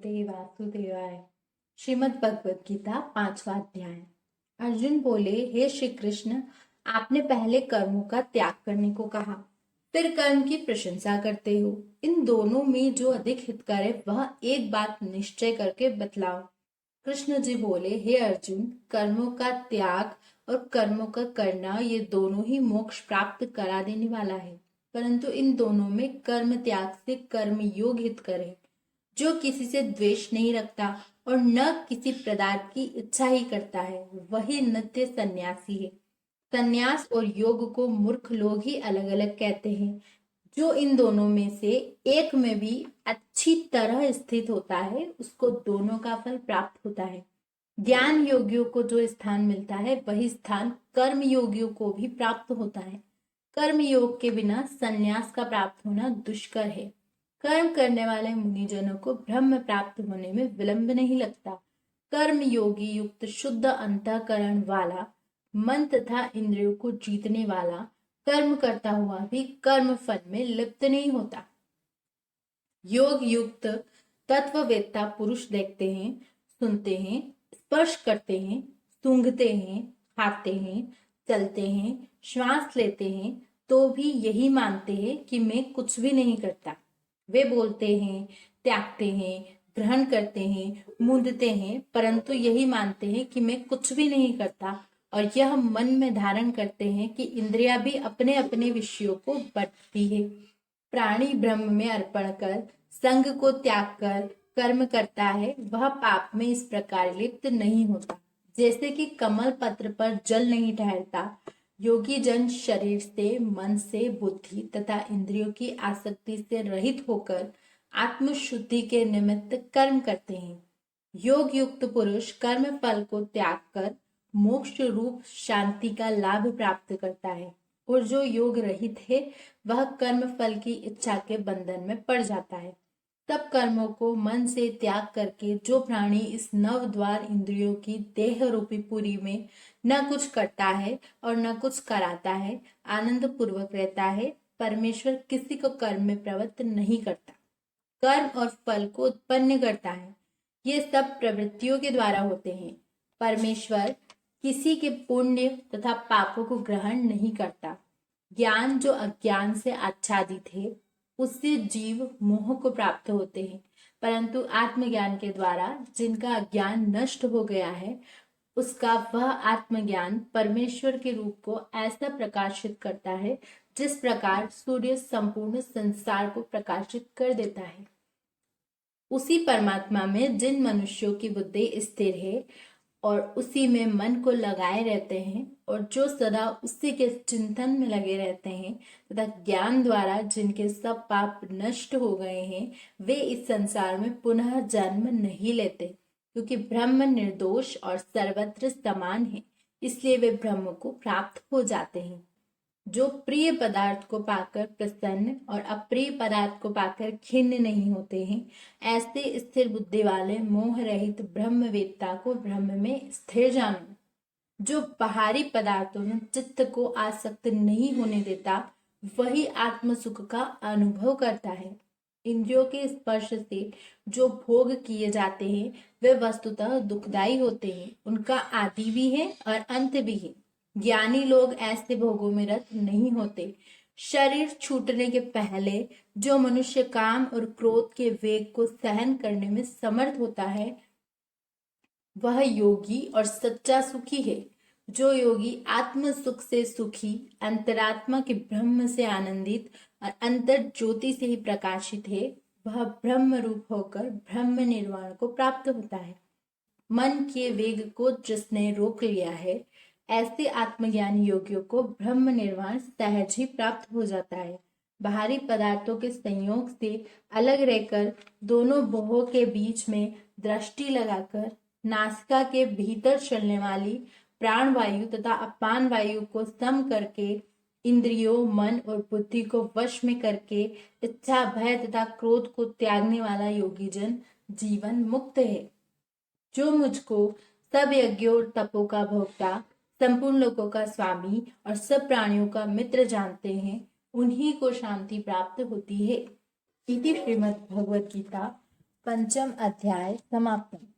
भगवते वासुदेवाय। श्रीमद् भगवत गीता 5वां अध्याय। अर्जुन बोले, हे श्री कृष्ण, आपने पहले कर्मों का त्याग करने को कहा, फिर कर्म की प्रशंसा करते हो। इन दोनों में जो अधिक हितकर है वह एक बात निश्चय करके बतलाओ। कृष्ण जी बोले, हे अर्जुन, कर्मों का त्याग और कर्मों का करना ये दोनों ही मोक्ष प्राप्त करा देने वाला है, परंतु इन दोनों में कर्म त्याग से कर्म योग हितकर है। जो किसी से द्वेष नहीं रखता और न किसी पदार्थ की इच्छा ही करता है, वही नित्य सन्यासी है। सन्यास और योग को मूर्ख लोग ही अलग अलग कहते हैं। जो इन दोनों में से एक में भी अच्छी तरह स्थित होता है, उसको दोनों का फल प्राप्त होता है। ज्ञान योगियों को जो स्थान मिलता है, वही स्थान कर्म योगियों को भी प्राप्त होता है। कर्म योग के बिना सन्यास का प्राप्त होना दुष्कर है। कर्म करने वाले मुनिजनों को ब्रह्म प्राप्त होने में विलंब नहीं लगता। कर्म योगी युक्त शुद्ध अंतःकरण वाला, मन तथा इंद्रियों को जीतने वाला, कर्म करता हुआ भी कर्म फल में लिप्त नहीं होता। योग युक्त तत्ववेत्ता पुरुष देखते हैं, सुनते हैं, स्पर्श करते हैं, सूंघते हैं, खाते हैं, चलते हैं, श्वास लेते हैं, तो भी यही मानते हैं कि मैं कुछ भी नहीं करता। वे बोलते हैं, त्यागते हैं, ग्रहण करते हैं, मूंदते हैं, परंतु यही मानते हैं कि मैं कुछ भी नहीं करता, और यह मन में धारण करते हैं कि इंद्रियां भी अपने अपने विषयों को बटती है। प्राणी ब्रह्म में अर्पण कर, संग को त्याग कर कर्म करता है, वह पाप में इस प्रकार लिप्त नहीं होता। जैसे कि कमल पत्र पर जल नहीं ठहरता, योगी जन शरीर से, मन से, बुद्धि तथा इंद्रियों की आसक्ति से रहित होकर आत्म शुद्धि के निमित्त कर्म करते हैं। योग युक्त पुरुष कर्म फल को त्याग कर मोक्ष रूप शांति का लाभ प्राप्त करता है, और जो योग रहित है वह कर्म फल की इच्छा के बंधन में पड़ जाता है। तब कर्मों को मन से त्याग करके जो प्राणी इस नव द्वार इंद्रियों की देह रूपी पुरी में न कुछ करता है और न कुछ कराता है, आनंद पूर्वक रहता है, परमेश्वर किसी को कर्म में प्रवृत्त नहीं करता, कर्म और फल को उत्पन्न करता है। ये सब प्रवृत्तियों के द्वारा होते हैं। परमेश्वर किसी के पुण्य तथा पापों को ग्रहण नहीं करता। ज्ञान जो अज्ञान से आच्छादित है, उससे जीव मोह को प्राप्त होते हैं, परंतु आत्मज्ञान के द्वारा जिनका अज्ञान नष्ट हो गया है, उसका वह आत्मज्ञान परमेश्वर के रूप को ऐसा प्रकाशित करता है जिस प्रकार सूर्य संपूर्ण संसार को प्रकाशित कर देता है। उसी परमात्मा में जिन मनुष्यों की बुद्धि स्थिर है और उसी में मन को लगाए रहते हैं, और जो सदा उसी के चिंतन में लगे रहते हैं, तथा ज्ञान द्वारा जिनके सब पाप नष्ट हो गए हैं, वे इस संसार में पुनः जन्म नहीं लेते, क्योंकि ब्रह्म निर्दोष और सर्वत्र समान है, इसलिए वे ब्रह्म को प्राप्त हो जाते हैं। जो प्रिय पदार्थ को पाकर प्रसन्न और अप्रिय पदार्थ को पाकर खिन्न नहीं होते हैं, ऐसे स्थिर बुद्धि वाले मोह रहित ब्रह्मवेत्ता को ब्रह्म में स्थिर जानो। जो बाहरी पदार्थों में चित्त को आसक्त नहीं होने देता, वही आत्म सुख का अनुभव करता है। इंद्रियों के स्पर्श से जो भोग किए जाते हैं, वे वस्तुतः दुखदायी होते हैं। उनका आदि भी है और अंत भी है। ज्ञानी लोग ऐसे भोगों में रत नहीं होते। शरीर छूटने के पहले जो मनुष्य काम और क्रोध के वेग को सहन करने में समर्थ होता है, वह योगी और सच्चा सुखी है। जो योगी आत्म सुख से सुखी, अंतरात्मा के ब्रह्म से आनंदित और अंतर ज्योति से ही प्रकाशित है, वह ब्रह्म रूप होकर ब्रह्म निर्वाण को प्राप्त होता है। मन के वेग को जिसने रोक लिया है, ऐसे आत्मज्ञानी योगियों को ब्रह्म निर्वाण सहज ही प्राप्त हो जाता है। बाहरी पदार्थों के संयोग से अलग रहकर दोनों भवों के बीच में दृष्टि लगाकर नासिका के भीतर चलने वाली प्राण वायु तथा अपान वायु को सम करके इंद्रियों, मन और बुद्धि को वश में करके इच्छा, भय तथा क्रोध को त्यागने वाला योगी जन जीवन मुक्त है। जो मुझको सब यज्ञों और तपों का भोक्ता, संपूर्ण लोकों का स्वामी और सब प्राणियों का मित्र जानते हैं, उन्हीं को शांति प्राप्त होती है। इति श्रीमद् भगवद गीता पंचम अध्याय समाप्त।